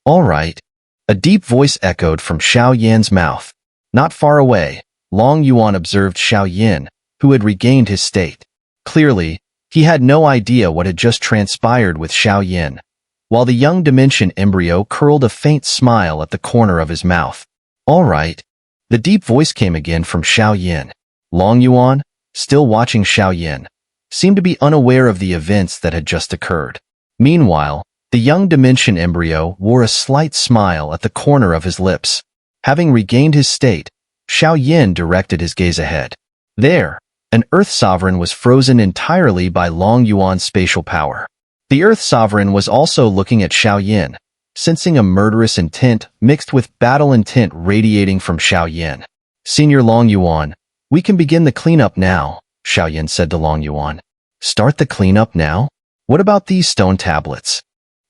All right. A deep voice echoed from Xiao Yan's mouth. Not far away, Long Yuan observed Xiao Yan, who had regained his state. Clearly, he had no idea what had just transpired with Xiao Yan, while the young dimension embryo curled a faint smile at the corner of his mouth. All right. The deep voice came again from Xiao Yan. Long Yuan, still watching Xiao Yan, seemed to be unaware of the events that had just occurred. Meanwhile, the young dimension embryo wore a slight smile at the corner of his lips. Having regained his state, Xiao Yan directed his gaze ahead. There, an Earth Sovereign was frozen entirely by Long Yuan's spatial power. The Earth Sovereign was also looking at Xiao Yan, sensing a murderous intent mixed with battle intent radiating from Xiao Yan. Senior Long Yuan, we can begin the cleanup now, Xiao Yan said to Long Yuan. Start the cleanup now? What about these stone tablets?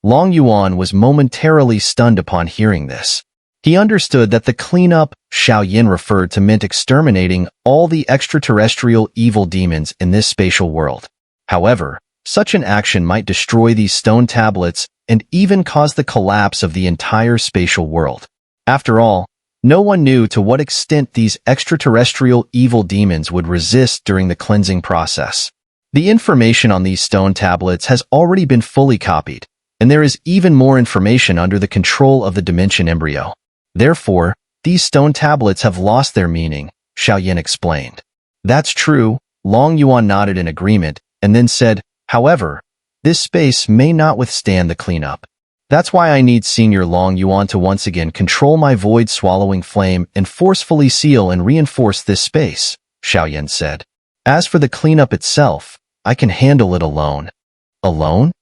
Long Yuan was momentarily stunned upon hearing this. He understood that the cleanup Xiao Yan referred to meant exterminating all the extraterrestrial evil demons in this spatial world. However, such an action might destroy these stone tablets and even cause the collapse of the entire spatial world. After all, no one knew to what extent these extraterrestrial evil demons would resist during the cleansing process. The information on these stone tablets has already been fully copied, and there is even more information under the control of the dimension embryo. Therefore, these stone tablets have lost their meaning, Xiao Yan explained. That's true, Long Yuan nodded in agreement, and then said, however, this space may not withstand the cleanup. That's why I need Senior Long Yuan to once again control my void-swallowing flame and forcefully seal and reinforce this space, Xiao Yan said. As for the cleanup itself, I can handle it alone. Alone?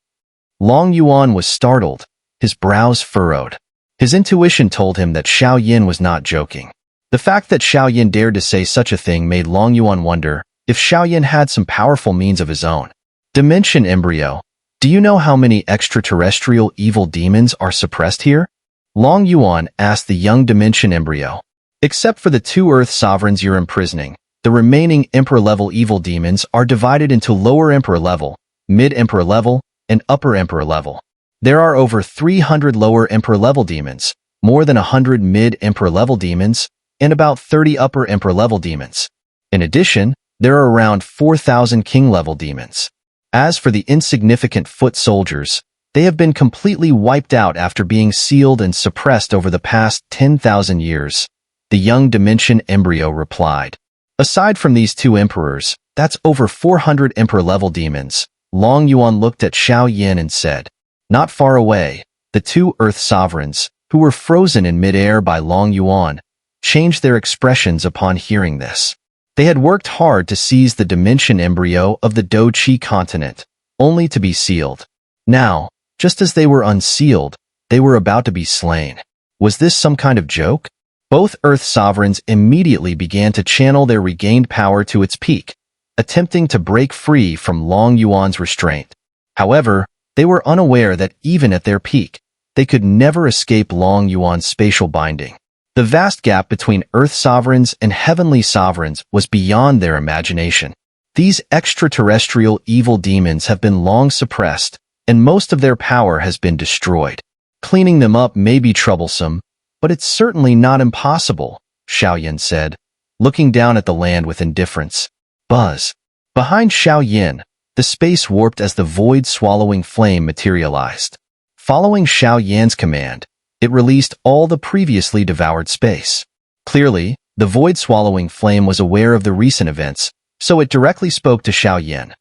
Long Yuan was startled, his brows furrowed. His intuition told him that Xiao Yan was not joking. The fact that Xiao Yan dared to say such a thing made Long Yuan wonder if Xiao Yan had some powerful means of his own. Dimension Embryo, do you know how many extraterrestrial evil demons are suppressed here? Long Yuan asked the young Dimension Embryo. Except for the 2 Earth Sovereigns you're imprisoning, the remaining Emperor-level evil demons are divided into lower Emperor level, mid-Emperor level, and upper Emperor level. There are over 300 lower Emperor level demons, more than 100 mid-Emperor level demons, and about 30 upper Emperor level demons. In addition, there are around 4,000 King level demons. As for the insignificant foot soldiers, they have been completely wiped out after being sealed and suppressed over the past 10,000 years, the young Dimension Embryo replied. Aside from these 2 emperors, that's over 400 Emperor-level demons. Long Yuan looked at Xiao Yan and said, not far away, the 2 Earth Sovereigns, who were frozen in midair by Long Yuan, changed their expressions upon hearing this. They had worked hard to seize the Dimension Embryo of the Do-Chi continent, only to be sealed. Now, just as they were unsealed, they were about to be slain. Was this some kind of joke? Both Earth Sovereigns immediately began to channel their regained power to its peak, attempting to break free from Long Yuan's restraint. However, they were unaware that even at their peak, they could never escape Long Yuan's spatial binding. The vast gap between Earth Sovereigns and Heavenly Sovereigns was beyond their imagination. These extraterrestrial evil demons have been long suppressed, and most of their power has been destroyed. Cleaning them up may be troublesome, but it's certainly not impossible, Xiao Yan said, looking down at the land with indifference. Buzz. Behind Xiao Yan, the space warped as the void-swallowing flame materialized. Following Xiao Yan's command, it released all the previously devoured space. Clearly, the void-swallowing flame was aware of the recent events, so it directly spoke to Xiao Yan.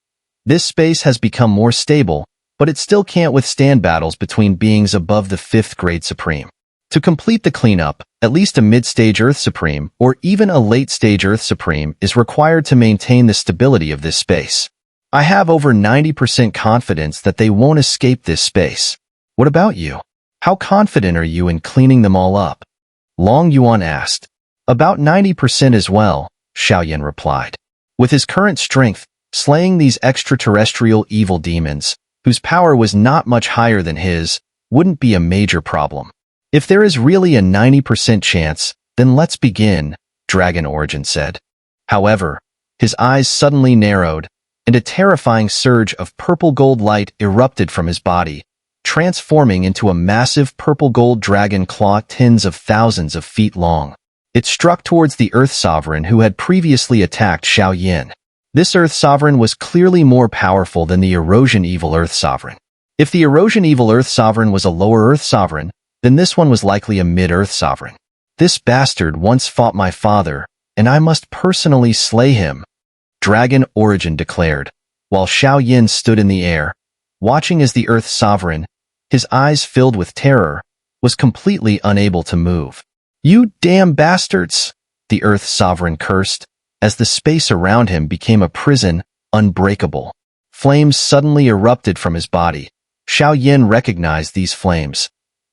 This space has become more stable, but it still can't withstand battles between beings above the 5th grade Supreme. To complete the cleanup, at least a mid-stage Earth Supreme or even a late-stage Earth Supreme is required to maintain the stability of this space. I have over 90% confidence that they won't escape this space. What about you? How confident are you in cleaning them all up? Long Yuan asked. About 90% as well, Xiao Yan replied. With his current strength, slaying these extraterrestrial evil demons, whose power was not much higher than his, wouldn't be a major problem. If there is really a 90% chance, then let's begin, Dragon Origin said. However, his eyes suddenly narrowed, and a terrifying surge of purple-gold light erupted from his body, transforming into a massive purple-gold dragon claw tens of thousands of feet long. It struck towards the Earth Sovereign who had previously attacked Xiao Yan. This Earth Sovereign was clearly more powerful than the Erosion Evil Earth Sovereign. If the Erosion Evil Earth Sovereign was a lower Earth Sovereign, then this one was likely a mid-Earth Sovereign. This bastard once fought my father, and I must personally slay him, Dragon Origin declared, while Xiao Yan stood in the air, watching as the Earth Sovereign, his eyes filled with terror, was completely unable to move. "You damn bastards!" the Earth Sovereign cursed, as the space around him became a prison, unbreakable. Flames suddenly erupted from his body. Xiao Yan recognized these flames.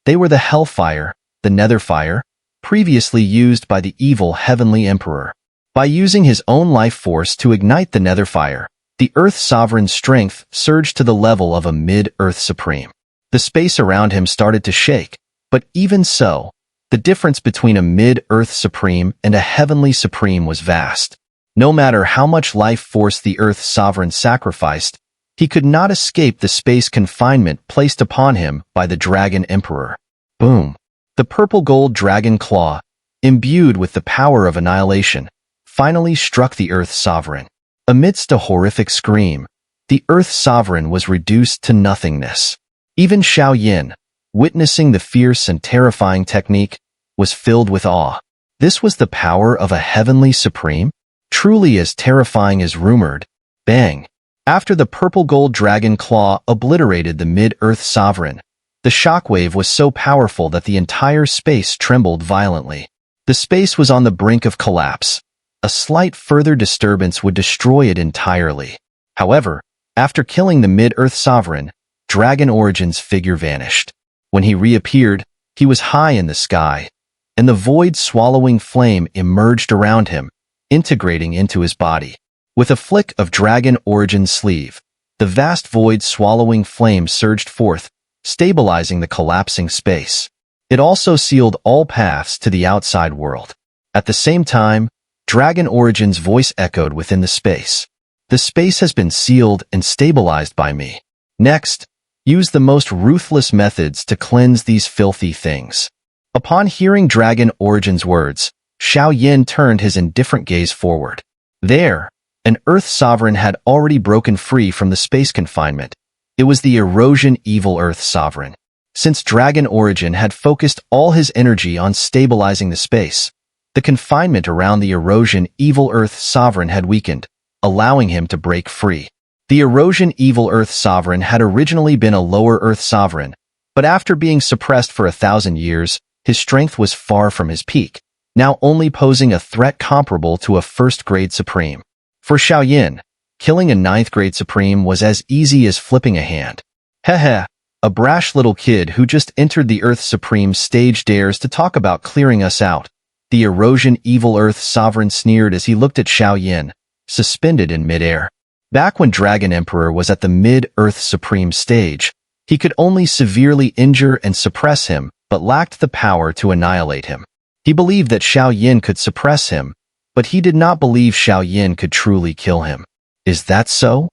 They were the Hellfire, the Netherfire, previously used by the evil Heavenly Emperor. By using his own life force to ignite the Netherfire, the Earth Sovereign's strength surged to the level of a mid-Earth Supreme. The space around him started to shake, but even so, the difference between a mid-Earth Supreme and a Heavenly Supreme was vast. No matter how much life force the Earth Sovereign sacrificed, he could not escape the space confinement placed upon him by the Dragon Emperor. Boom! The purple-gold dragon claw, imbued with the power of annihilation, finally struck the Earth Sovereign. Amidst a horrific scream, the Earth Sovereign was reduced to nothingness. Even Xiao Yan, witnessing the fierce and terrifying technique, was filled with awe. This was the power of a Heavenly Supreme? Truly as terrifying as rumored. Bang! After the purple-gold dragon claw obliterated the mid-Earth Sovereign, the shockwave was so powerful that the entire space trembled violently. The space was on the brink of collapse. A slight further disturbance would destroy it entirely. However, after killing the mid-Earth Sovereign, Dragon Origin's figure vanished. When he reappeared, he was high in the sky, and the void-swallowing flame emerged around him, integrating into his body. With a flick of Dragon Origin's sleeve, the vast void-swallowing flame surged forth, stabilizing the collapsing space. It also sealed all paths to the outside world. At the same time, Dragon Origin's voice echoed within the space. "The space has been sealed and stabilized by me. Next, use the most ruthless methods to cleanse these filthy things." Upon hearing Dragon Origin's words, Xiao Yan turned his indifferent gaze forward. There, an Earth Sovereign had already broken free from the space confinement. It was the Erosion Evil Earth Sovereign. Since Dragon Origin had focused all his energy on stabilizing the space, the confinement around the Erosion Evil Earth Sovereign had weakened, allowing him to break free. The Erosion Evil Earth Sovereign had originally been a lower Earth Sovereign, but after being suppressed for 1,000 years, his strength was far from his peak, now only posing a threat comparable to a first-grade Supreme. For Xiao Yan, killing a 9th-grade Supreme was as easy as flipping a hand. Heh, a brash little kid who just entered the Earth Supreme stage dares to talk about clearing us out. The Erosion Evil Earth Sovereign sneered as he looked at Xiao Yan, suspended in midair. Back when Dragon Emperor was at the mid-Earth Supreme stage, he could only severely injure and suppress him, but lacked the power to annihilate him. He believed that Xiao Yan could suppress him, but he did not believe Xiao Yan could truly kill him. Is that so?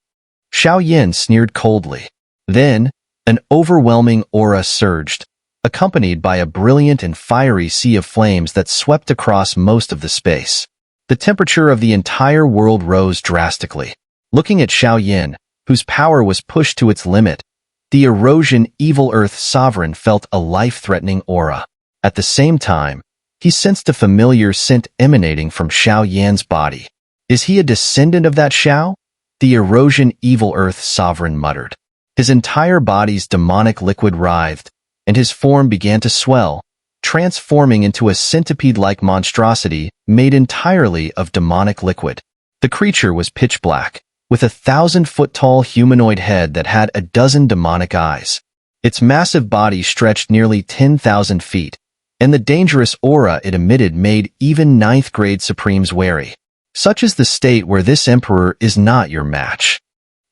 Xiao Yan sneered coldly. Then, an overwhelming aura surged, accompanied by a brilliant and fiery sea of flames that swept across most of the space. The temperature of the entire world rose drastically. Looking at Xiao Yan, whose power was pushed to its limit, the Erosion Evil Earth Sovereign felt a life-threatening aura. At the same time, he sensed a familiar scent emanating from Xiao Yan's body. Is he a descendant of that Xiao? The Erosion Evil Earth Sovereign muttered. His entire body's demonic liquid writhed, and his form began to swell, transforming into a centipede-like monstrosity made entirely of demonic liquid. The creature was pitch black, with a 1,000-foot-tall humanoid head that had a dozen demonic eyes. Its massive body stretched nearly 10,000 feet, and the dangerous aura it emitted made even 9th-grade Supremes wary. Such is the state where this emperor is not your match.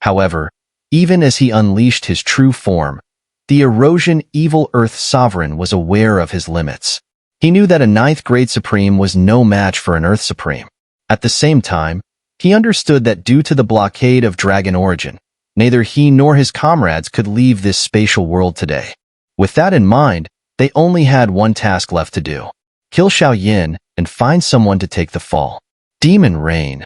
However, even as he unleashed his true form, the Erosion Evil Earth Sovereign was aware of his limits. He knew that a 9th-grade Supreme was no match for an Earth Supreme. At the same time, he understood that due to the blockade of Dragon Origin, Neither he nor his comrades could leave this spatial world today. With that in mind, they only had one task left to do: kill Xiao Yan and find someone to take the fall. Demon Rain.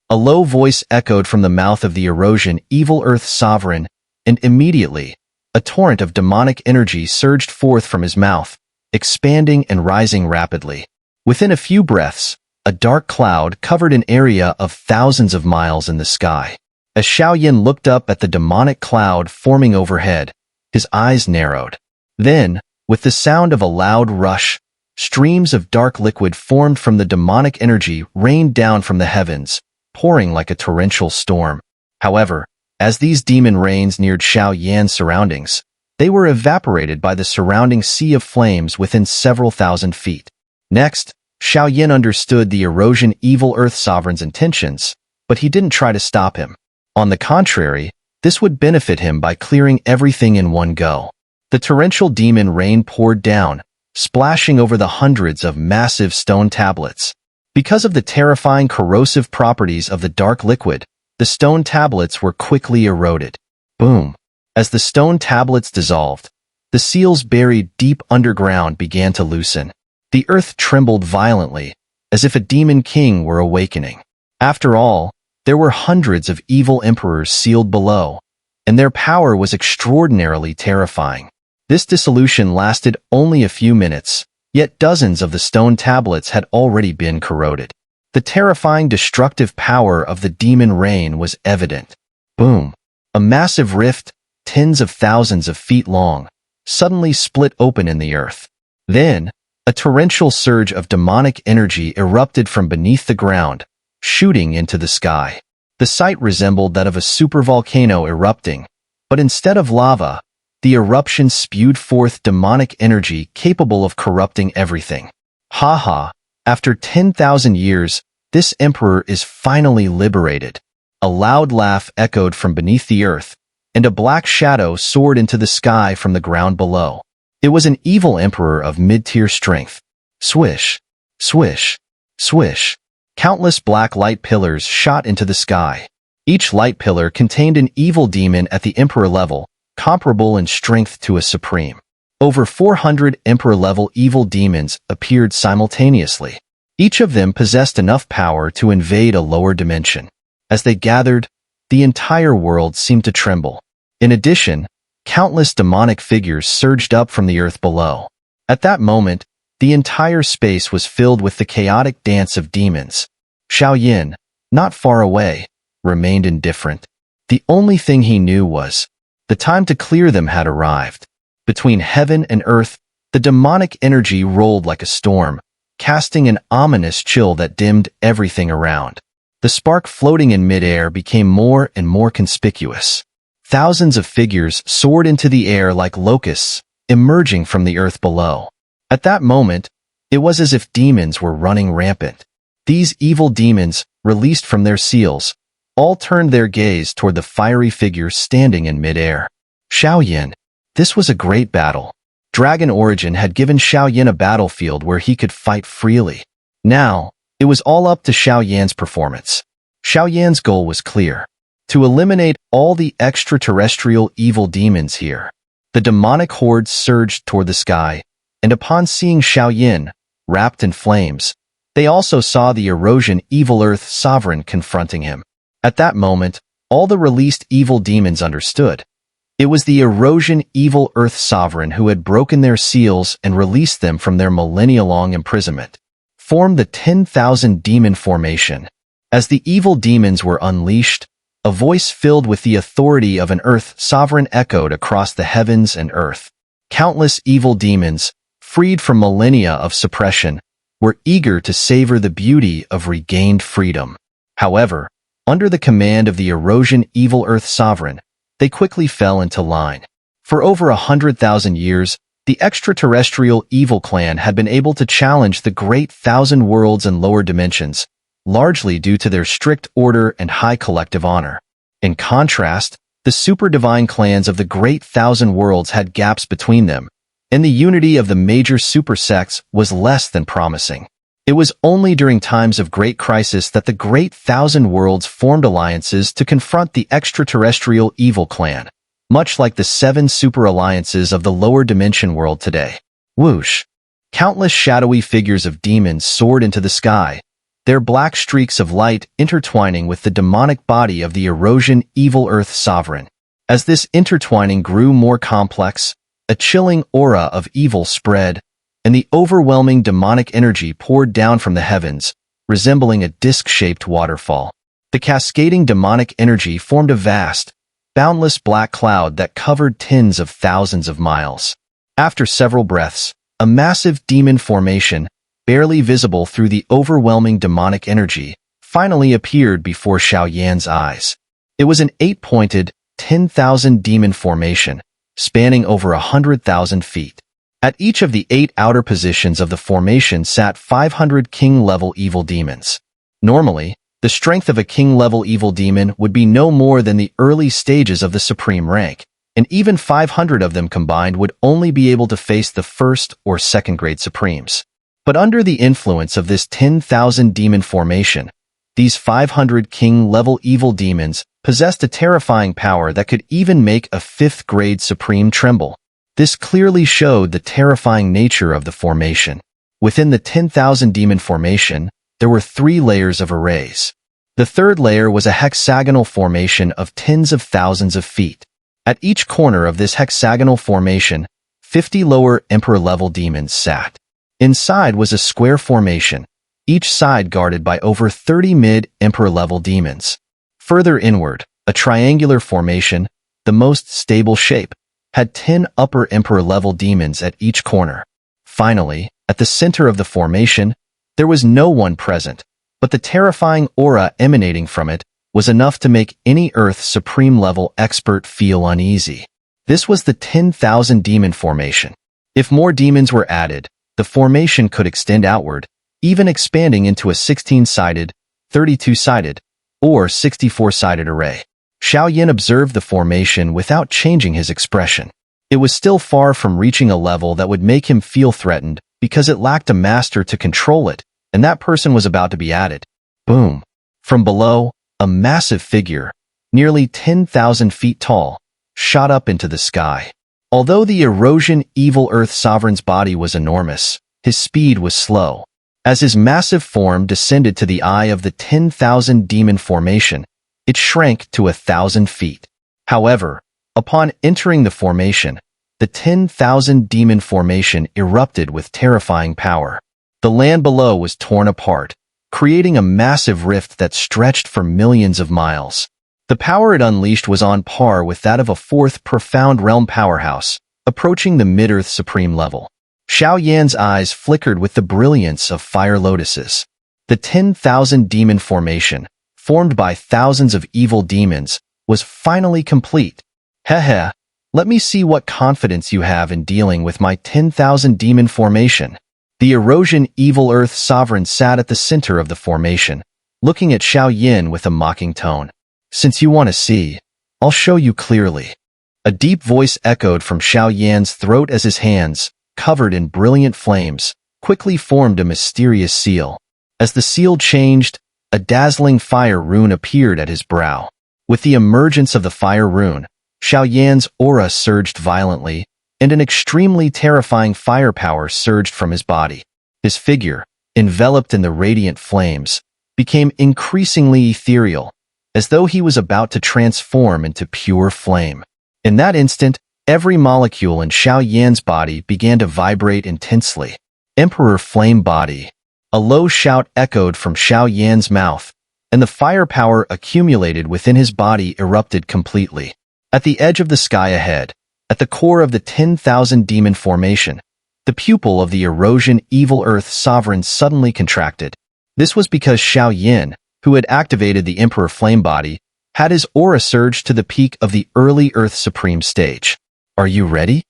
A low voice echoed from the mouth of the erosion evil Earth Sovereign, and immediately, a torrent of demonic energy surged forth from his mouth, expanding and rising rapidly. Within a few breaths, a dark cloud covered an area of thousands of miles in the sky. As Xiao Yan looked up at the demonic cloud forming overhead, his eyes narrowed. Then, with the sound of a loud rush, streams of dark liquid formed from the demonic energy rained down from the heavens, pouring like a torrential storm. However, as these demon rains neared Xiao Yan's surroundings, they were evaporated by the surrounding sea of flames within several thousand feet. Next, Xiao Yan understood the erosion evil Earth Sovereign's intentions, but he didn't try to stop him. On the contrary, this would benefit him by clearing everything in one go. The torrential demon rain poured down, splashing over the hundreds of massive stone tablets. Because of the terrifying corrosive properties of the dark liquid, the stone tablets were quickly eroded. Boom! As the stone tablets dissolved, the seals buried deep underground began to loosen. The earth trembled violently, as if a demon king were awakening. After all, there were hundreds of evil emperors sealed below, and their power was extraordinarily terrifying. This dissolution lasted only a few minutes, yet dozens of the stone tablets had already been corroded. The terrifying destructive power of the demon rain was evident. Boom! A massive rift, tens of thousands of feet long, suddenly split open in the earth. Then, a torrential surge of demonic energy erupted from beneath the ground, shooting into the sky. The sight resembled that of a supervolcano erupting, but instead of lava, the eruption spewed forth demonic energy capable of corrupting everything. Ha ha! After 10,000 years, this emperor is finally liberated. A loud laugh echoed from beneath the earth, and a black shadow soared into the sky from the ground below. It was an evil emperor of mid-tier strength. Swish, swish, swish. Countless black light pillars shot into the sky. Each light pillar contained an evil demon at the emperor level, comparable in strength to a supreme. Over 400 emperor-level evil demons appeared simultaneously. Each of them possessed enough power to invade a lower dimension. As they gathered, the entire world seemed to tremble. In addition, countless demonic figures surged up from the earth below. At that moment, the entire space was filled with the chaotic dance of demons. Xiao Yan, not far away, remained indifferent. The only thing he knew was, the time to clear them had arrived. Between heaven and earth, the demonic energy rolled like a storm, casting an ominous chill that dimmed everything around. The spark floating in midair became more and more conspicuous. Thousands of figures soared into the air like locusts, emerging from the earth below. At that moment, it was as if demons were running rampant. These evil demons, released from their seals, all turned their gaze toward the fiery figure standing in midair. Xiao Yan. This was a great battle. Dragon Origin had given Xiao Yan a battlefield where he could fight freely. Now, it was all up to Xiao Yan's performance. Xiao Yan's goal was clear: to eliminate all the extraterrestrial evil demons here. The demonic horde surged toward the sky, and upon seeing Xiao Yan, wrapped in flames, they also saw the erosion evil Earth Sovereign confronting him. At that moment, all the released evil demons understood. It was the erosion evil Earth Sovereign who had broken their seals and released them from their millennia-long imprisonment. Formed the 10,000 demon formation. As the evil demons were unleashed, a voice filled with the authority of an Earth Sovereign echoed across the heavens and earth. Countless evil demons, freed from millennia of suppression, were eager to savor the beauty of regained freedom. However, under the command of the erosion evil Earth Sovereign, they quickly fell into line. For over 100,000 years, the extraterrestrial evil clan had been able to challenge the great thousand worlds and lower dimensions, largely due to their strict order and high collective honor. In contrast, the super-divine clans of the great thousand worlds had gaps between them, and the unity of the major super sects was less than promising. It was only during times of great crisis that the Great Thousand Worlds formed alliances to confront the extraterrestrial evil clan, much like the 7 super alliances of the lower dimension world today. Whoosh! Countless shadowy figures of demons soared into the sky, their black streaks of light intertwining with the demonic body of the Erosion Evil Earth Sovereign. As this intertwining grew more complex, a chilling aura of evil spread, and the overwhelming demonic energy poured down from the heavens, resembling a disc-shaped waterfall. The cascading demonic energy formed a vast, boundless black cloud that covered tens of thousands of miles. After several breaths, a massive demon formation, barely visible through the overwhelming demonic energy, finally appeared before Xiao Yan's eyes. It was an 8-pointed, 10,000 demon formation, spanning over 100,000 feet. At each of the 8 outer positions of the formation sat 500 king-level evil demons. Normally, the strength of a king-level evil demon would be no more than the early stages of the supreme rank, and even 500 of them combined would only be able to face the first or second-grade supremes. But under the influence of this 10,000 demon formation, these 500 king-level evil demons possessed a terrifying power that could even make a 5th-grade supreme tremble. This clearly showed the terrifying nature of the formation. Within the 10,000 demon formation, there were 3 layers of arrays. The 3rd layer was a hexagonal formation of tens of thousands of feet. At each corner of this hexagonal formation, 50 lower Emperor-level demons sat. Inside was a square formation, each side guarded by over 30 mid-Emperor-level demons. Further inward, a triangular formation, the most stable shape, had 10 upper Emperor-level demons at each corner. Finally, at the center of the formation, there was no one present, but the terrifying aura emanating from it was enough to make any Earth Supreme-level expert feel uneasy. This was the 10,000 demon formation. If more demons were added, the formation could extend outward, even expanding into a 16-sided, 32-sided, or 64-sided array. Xiao Yan observed the formation without changing his expression. It was still far from reaching a level that would make him feel threatened because it lacked a master to control it, and that person was about to be added. Boom! From below, a massive figure, nearly 10,000 feet tall, shot up into the sky. Although the Erosion Evil Earth Sovereign's body was enormous, his speed was slow. As his massive form descended to the eye of the 10,000 demon formation, it shrank to 1,000 feet. However, upon entering the formation, the 10,000 demon formation erupted with terrifying power. The land below was torn apart, creating a massive rift that stretched for millions of miles. The power it unleashed was on par with that of a 4th profound realm powerhouse, approaching the mid-earth supreme level. Xiao Yan's eyes flickered with the brilliance of fire lotuses. The 10,000 demon formation, formed by thousands of evil demons, was finally complete. Heh, let me see what confidence you have in dealing with my 10,000 demon formation. The Erosion Evil Earth Sovereign sat at the center of the formation, looking at Xiao Yan with a mocking tone. Since you want to see, I'll show you clearly. A deep voice echoed from Xiao Yan's throat as his hands, covered in brilliant flames, quickly formed a mysterious seal. As the seal changed, a dazzling fire rune appeared at his brow. With the emergence of the fire rune, Xiao Yan's aura surged violently, and an extremely terrifying firepower surged from his body. His figure, enveloped in the radiant flames, became increasingly ethereal, as though he was about to transform into pure flame. In that instant, every molecule in Xiao Yan's body began to vibrate intensely. Emperor Flame Body. A low shout echoed from Xiao Yan's mouth, and the firepower accumulated within his body erupted completely. At the edge of the sky ahead, at the core of the 10,000 demon formation, the pupil of the Erosion Evil Earth Sovereign suddenly contracted. This was because Xiao Yan, who had activated the Emperor Flame Body, had his aura surge to the peak of the early Earth Supreme stage. Are you ready?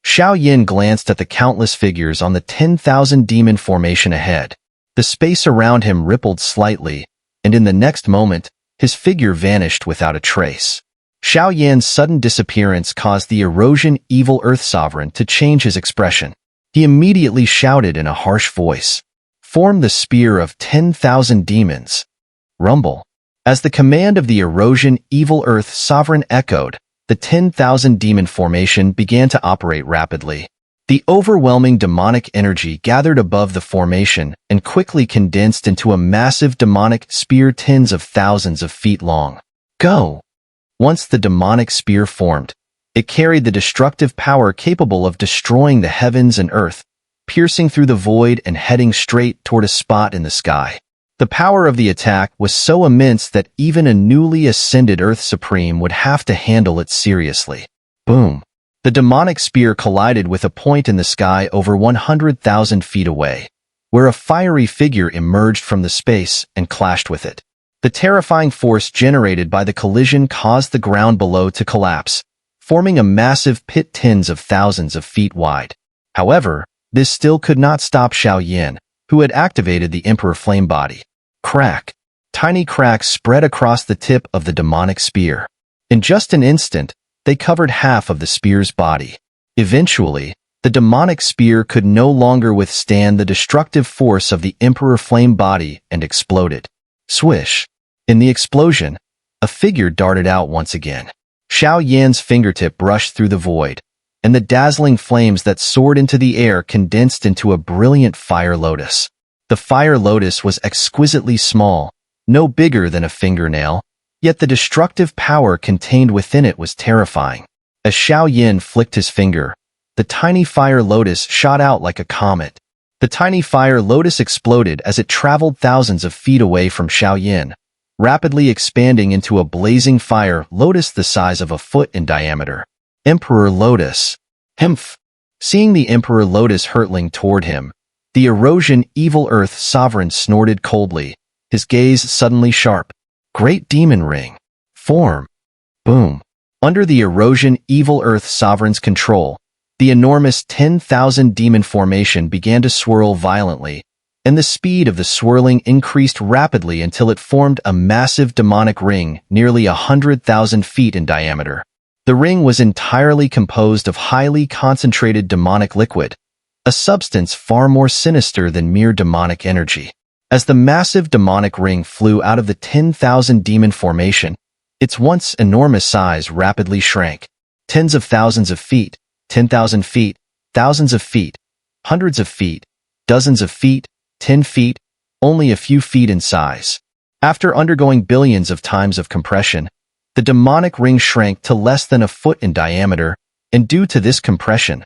Xiao Yan glanced at the countless figures on the 10,000 demon formation ahead. The space around him rippled slightly, and in the next moment, his figure vanished without a trace. Xiao Yan's sudden disappearance caused the Erosion Evil Earth Sovereign to change his expression. He immediately shouted in a harsh voice, Form the spear of 10,000 demons. Rumble. As the command of the erosion evil earth sovereign echoed, the 10,000 demon formation began to operate rapidly. The overwhelming demonic energy gathered above the formation and quickly condensed into a massive demonic spear tens of thousands of feet long. Go! Once the demonic spear formed, it carried the destructive power capable of destroying the heavens and earth, piercing through the void and heading straight toward a spot in the sky. The power of the attack was so immense that even a newly ascended Earth Supreme would have to handle it seriously. Boom! The demonic spear collided with a point in the sky over 100,000 feet away, where a fiery figure emerged from the space and clashed with it. The terrifying force generated by the collision caused the ground below to collapse, forming a massive pit tens of thousands of feet wide. However, this still could not stop Xiao Yan, who had activated the Emperor Flame Body. Crack! Tiny cracks spread across the tip of the demonic spear. In just an instant, they covered half of the spear's body. Eventually, the demonic spear could no longer withstand the destructive force of the Emperor Flame Body and exploded. Swish! In the explosion, a figure darted out once again. Xiao Yan's fingertip brushed through the void, and the dazzling flames that soared into the air condensed into a brilliant fire lotus. The fire lotus was exquisitely small, no bigger than a fingernail, yet the destructive power contained within it was terrifying. As Xiao Yan flicked his finger, the tiny fire lotus shot out like a comet. The tiny fire lotus exploded as it traveled thousands of feet away from Xiao Yan, rapidly expanding into a blazing fire lotus the size of a foot in diameter. Emperor Lotus. Humph! Seeing the Emperor Lotus hurtling toward him, the erosion evil earth sovereign snorted coldly, his gaze suddenly sharp. Great demon ring. Form. Boom. Under the erosion evil earth sovereign's control, the enormous 10,000 demon formation began to swirl violently, and the speed of the swirling increased rapidly until it formed a massive demonic ring nearly 100,000 feet in diameter. The ring was entirely composed of highly concentrated demonic liquid, a substance far more sinister than mere demonic energy. As the massive demonic ring flew out of the 10,000 demon formation, its once enormous size rapidly shrank. Tens of thousands of feet, 10,000 feet, thousands of feet, hundreds of feet, dozens of feet, 10 feet, only a few feet in size. After undergoing billions of times of compression, the demonic ring shrank to less than a foot in diameter, and due to this compression,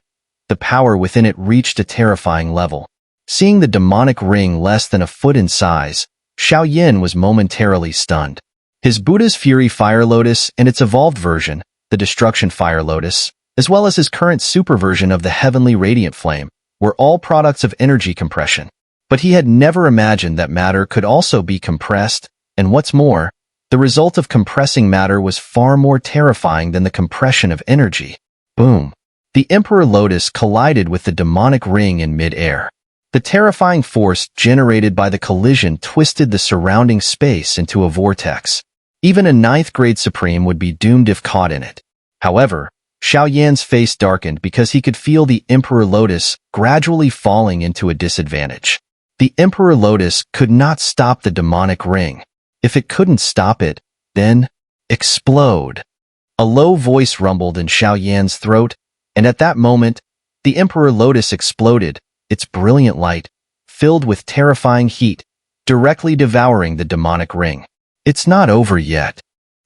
the power within it reached a terrifying level. Seeing the demonic ring less than a foot in size, Xiao Yan was momentarily stunned. His Buddha's Fury Fire Lotus and its evolved version, the Destruction Fire Lotus, as well as his current super version of the Heavenly Radiant Flame, were all products of energy compression. But he had never imagined that matter could also be compressed, and what's more, the result of compressing matter was far more terrifying than the compression of energy. Boom! The Emperor Lotus collided with the demonic ring in mid-air. The terrifying force generated by the collision twisted the surrounding space into a vortex. Even a 9th grade Supreme would be doomed if caught in it. However, Xiao Yan's face darkened because he could feel the Emperor Lotus gradually falling into a disadvantage. The Emperor Lotus could not stop the demonic ring. If it couldn't stop it, then explode. A low voice rumbled in Xiao Yan's throat, and at that moment, the Emperor Lotus exploded, its brilliant light, filled with terrifying heat, directly devouring the demonic ring. It's not over yet.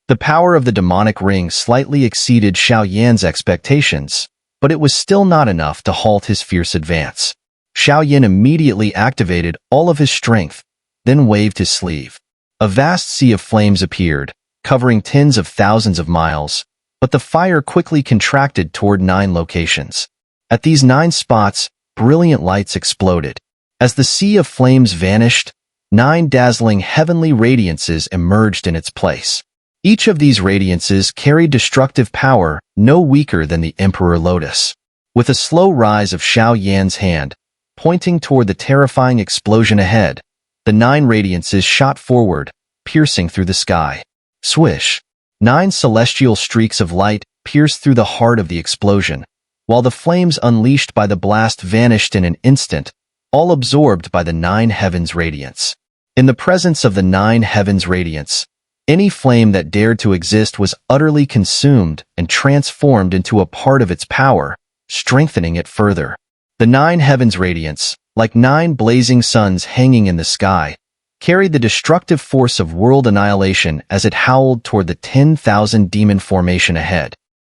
The power of the demonic ring slightly exceeded Xiao Yan's expectations, but it was still not enough to halt his fierce advance. Xiao Yan immediately activated all of his strength, then waved his sleeve. A vast sea of flames appeared, covering tens of thousands of miles, but the fire quickly contracted toward 9 locations. At these 9 spots, brilliant lights exploded. As the sea of flames vanished, 9 dazzling heavenly radiances emerged in its place. Each of these radiances carried destructive power no weaker than the Emperor Lotus. With a slow rise of Xiao Yan's hand, pointing toward the terrifying explosion ahead, the 9 radiances shot forward, piercing through the sky. Swish! 9 celestial streaks of light pierced through the heart of the explosion. While the flames unleashed by the blast vanished in an instant, all absorbed by the nine heavens' radiance. In the presence of the nine heavens' radiance, any flame that dared to exist was utterly consumed and transformed into a part of its power, strengthening it further. The nine heavens' radiance, like nine blazing suns hanging in the sky, carried the destructive force of world annihilation as it howled toward the 10,000 demon formation ahead.